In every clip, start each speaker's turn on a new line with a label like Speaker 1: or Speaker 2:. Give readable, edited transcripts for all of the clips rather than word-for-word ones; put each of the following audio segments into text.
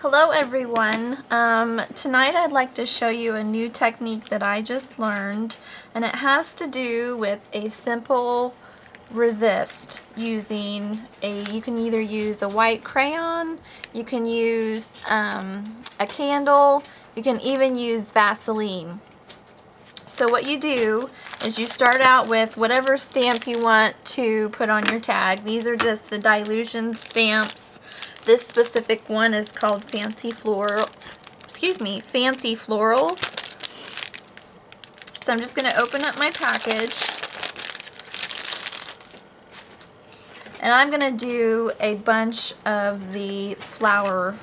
Speaker 1: Hello everyone. Tonight I'd like to show you a new technique that I just learned, and it has to do with a simple resist using you can either use a white crayon, you can use a candle, you can even use Vaseline. So what you do is you start out with whatever stamp you want to put on your tag. These are just the Dylusions stamps. This specific one is called Fancy Florals. So I'm just going to open up my package. And I'm going to do a bunch of the flower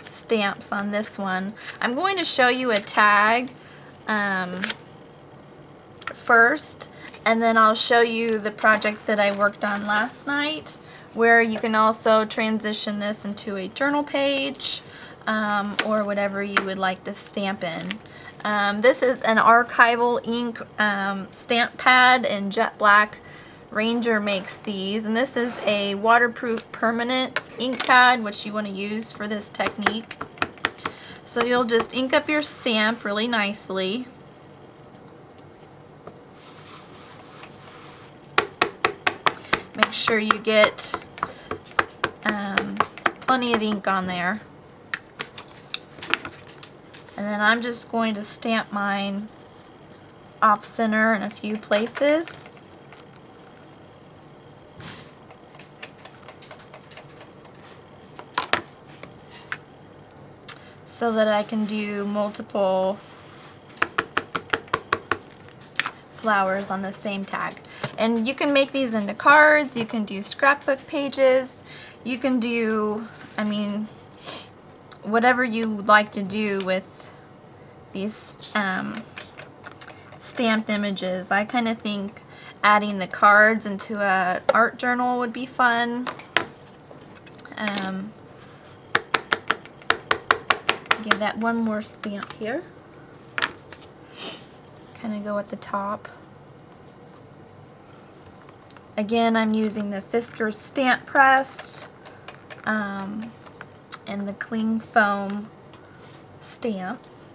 Speaker 1: stamps on this one. I'm going to show you a tag first, and then I'll show you the project that I worked on last night, where you can also transition this into a journal page or whatever you would like to stamp in. This is an Archival Ink stamp pad in jet black. Ranger makes these, and this is a waterproof permanent ink pad which you want to use for this technique. So you'll just ink up your stamp really nicely. Make sure you get plenty of ink on there. And then I'm just going to stamp mine off center in a few places. So that I can do multiple flowers on the same tag. And you can make these into cards, you can do scrapbook pages, you can do, whatever you would like to do with these stamped images. I kind of think adding the cards into a art journal would be fun. Give that one more stamp here. Kind of go at the top. Again, I'm using the Fiskars stamp press and the cling foam stamps.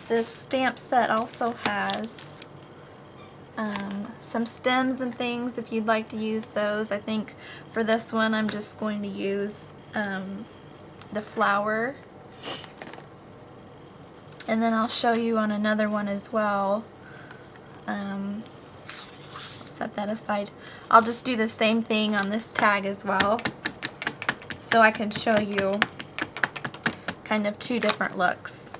Speaker 1: This stamp set also has some stems and things if you'd like to use those. I think for this one I'm just going to use the flower. And then I'll show you on another one as well. Set that aside. I'll just do the same thing on this tag as well, so I can show you kind of two different looks.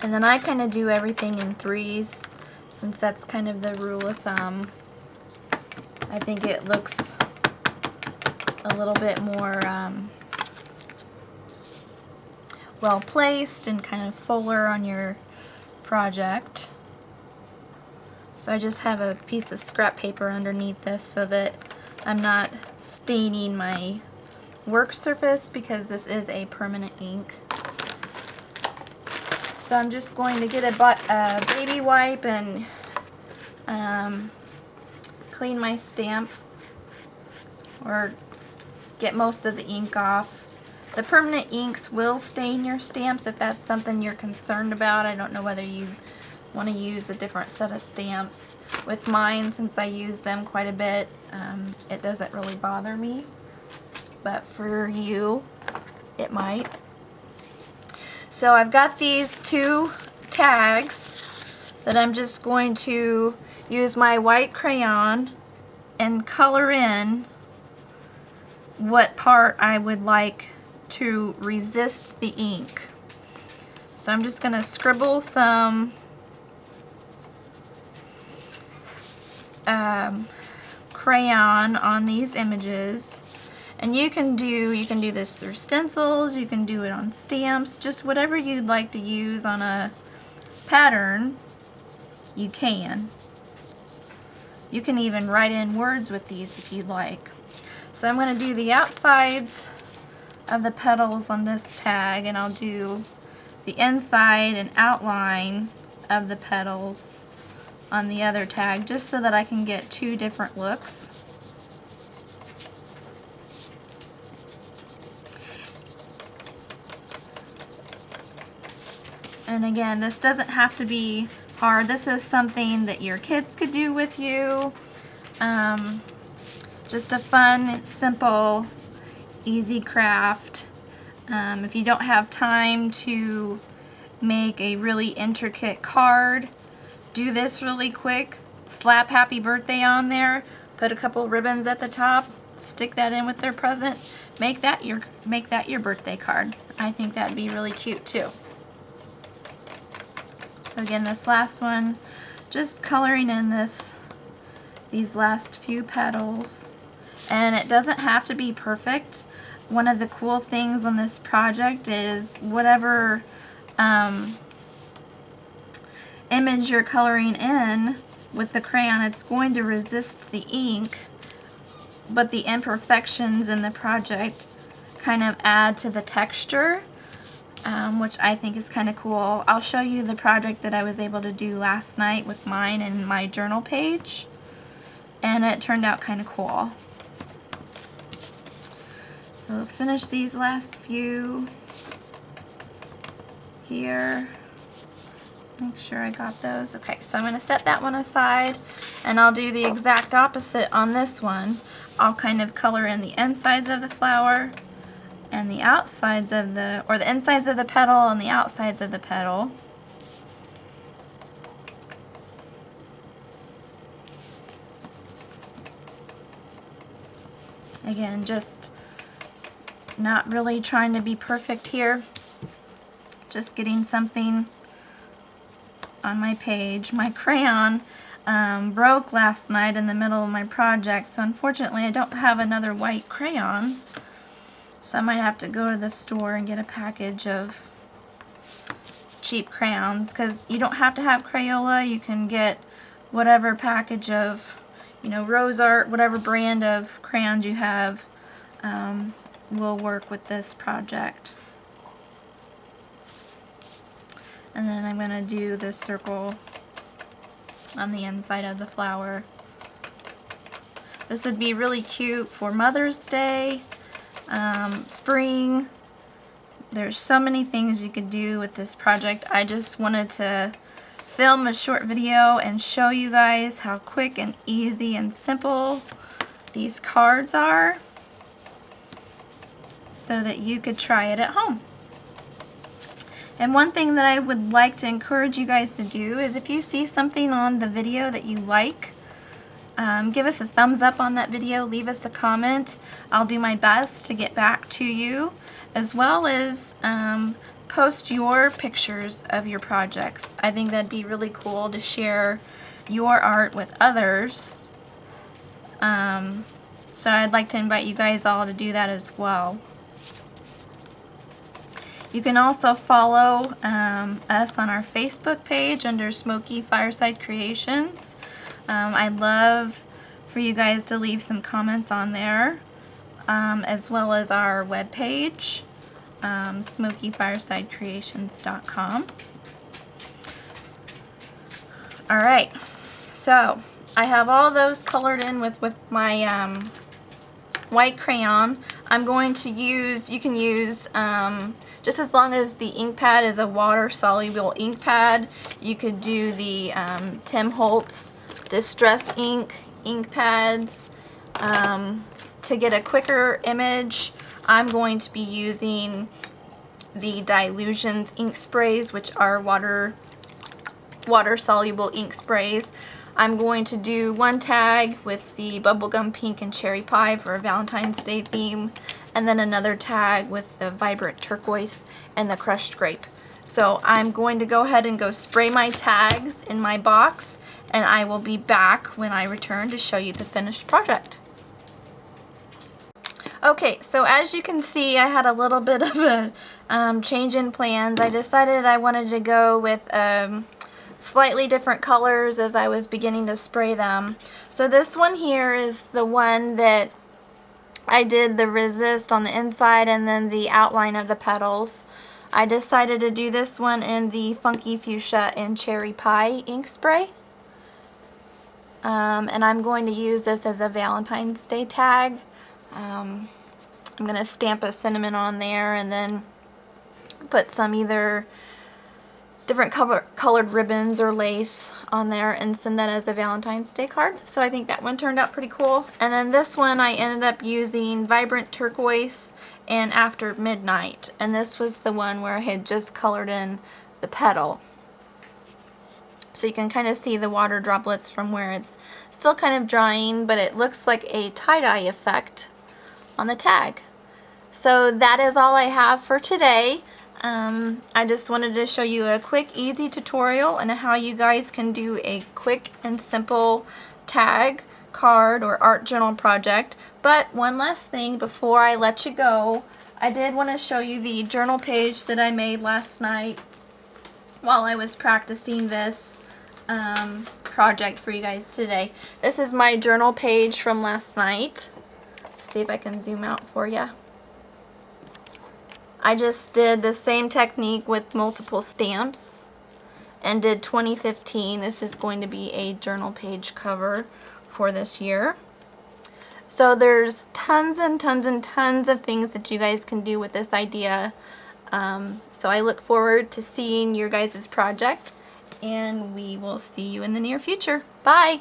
Speaker 1: And then I kind of do everything in threes, since that's kind of the rule of thumb. I think it looks a little bit more well placed and kind of fuller on your project. So I just have a piece of scrap paper underneath this so that I'm not staining my work surface, because this is a permanent ink. So I'm just going to get a baby wipe and clean my stamp, or get most of the ink off. The permanent inks will stain your stamps if that's something you're concerned about. I don't know whether you want to use a different set of stamps. With mine, since I use them quite a bit, it doesn't really bother me, but for you it might. So I've got these two tags that I'm just going to use my white crayon and color in what part I would like to resist the ink. So I'm just going to scribble some crayon on these images. And you can do this through stencils, you can do it on stamps, just whatever you'd like to use on a pattern, you can. You can even write in words with these if you'd like. So I'm going to do the outsides of the petals on this tag, and I'll do the inside and outline of the petals on the other tag, just so that I can get two different looks. And again, this doesn't have to be hard. This is something that your kids could do with you. Just a fun, simple, easy craft. If you don't have time to make a really intricate card, do this really quick. Slap happy birthday on there. Put a couple ribbons at the top. Stick that in with their present. Make that your birthday card. I think that'd be really cute too. So again, this last one, just coloring in these last few petals. And it doesn't have to be perfect. One of the cool things on this project is whatever image you're coloring in with the crayon, it's going to resist the ink, but the imperfections in the project kind of add to the texture. Which I think is kind of cool. I'll show you the project that I was able to do last night with mine and my journal page, and it turned out kind of cool. So finish these last few here. Make sure I got those. Okay, so I'm going to set that one aside, and I'll do the exact opposite on this one. I'll kind of color in the insides of the flower and the outsides of the insides of the petal and the outsides of the petal. Again, just not really trying to be perfect here. Just getting something on my page. My crayon broke last night in the middle of my project, so unfortunately I don't have another white crayon. So I might have to go to the store and get a package of cheap crayons, because you don't have to have Crayola. You can get whatever package of, Rose Art, whatever brand of crayons you have will work with this project. And then I'm going to do the circle on the inside of the flower. This would be really cute for Mother's Day. Spring. There's so many things you could do with this project. I just wanted to film a short video and show you guys how quick and easy and simple these cards are, so that you could try it at home. And one thing that I would like to encourage you guys to do is, if you see something on the video that you like, give us a thumbs up on that video, leave us a comment. I'll do my best to get back to you, as well as post your pictures of your projects. I think that'd be really cool to share your art with others. So I'd like to invite you guys all to do that as well. You can also follow us on our Facebook page under Smoky Fireside Creations. I'd love for you guys to leave some comments on there, as well as our webpage, smokyfiresidecreations.com. Alright, so I have all those colored in with my white crayon. I'm going to use, you can use, just as long as the ink pad is a water-soluble ink pad, you could do the Tim Holtz Distress ink pads. To get a quicker image, I'm going to be using the Dylusions ink sprays, which are water-soluble ink sprays. I'm going to do one tag with the bubblegum pink and cherry pie for a Valentine's Day theme, and then another tag with the vibrant turquoise and the crushed grape. So I'm going to go ahead and go spray my tags in my box, and I will be back when I return to show you the finished project. Okay, so as you can see, I had a little bit of a change in plans. I decided I wanted to go with slightly different colors as I was beginning to spray them. So this one here is the one that I did the resist on the inside and then the outline of the petals. I decided to do this one in the Funky Fuchsia and Cherry Pie ink spray. And I'm going to use this as a Valentine's Day tag. I'm going to stamp a cinnamon on there and then put some either different colored ribbons or lace on there and send that as a Valentine's Day card. So I think that one turned out pretty cool. And then this one I ended up using Vibrant Turquoise and After Midnight. And this was the one where I had just colored in the petal. So you can kind of see the water droplets from where it's still kind of drying, but it looks like a tie-dye effect on the tag. So that is all I have for today. I just wanted to show you a quick, easy tutorial on how you guys can do a quick and simple tag, card, or art journal project. But one last thing before I let you go, I did want to show you the journal page that I made last night while I was practicing this project for you guys today. This is my journal page from last night. See if I can zoom out for you. I just did the same technique with multiple stamps and did 2015. This is going to be a journal page cover for this year. So there's tons and tons and tons of things that you guys can do with this idea. So I look forward to seeing your guys' project, and we will see you in the near future. Bye!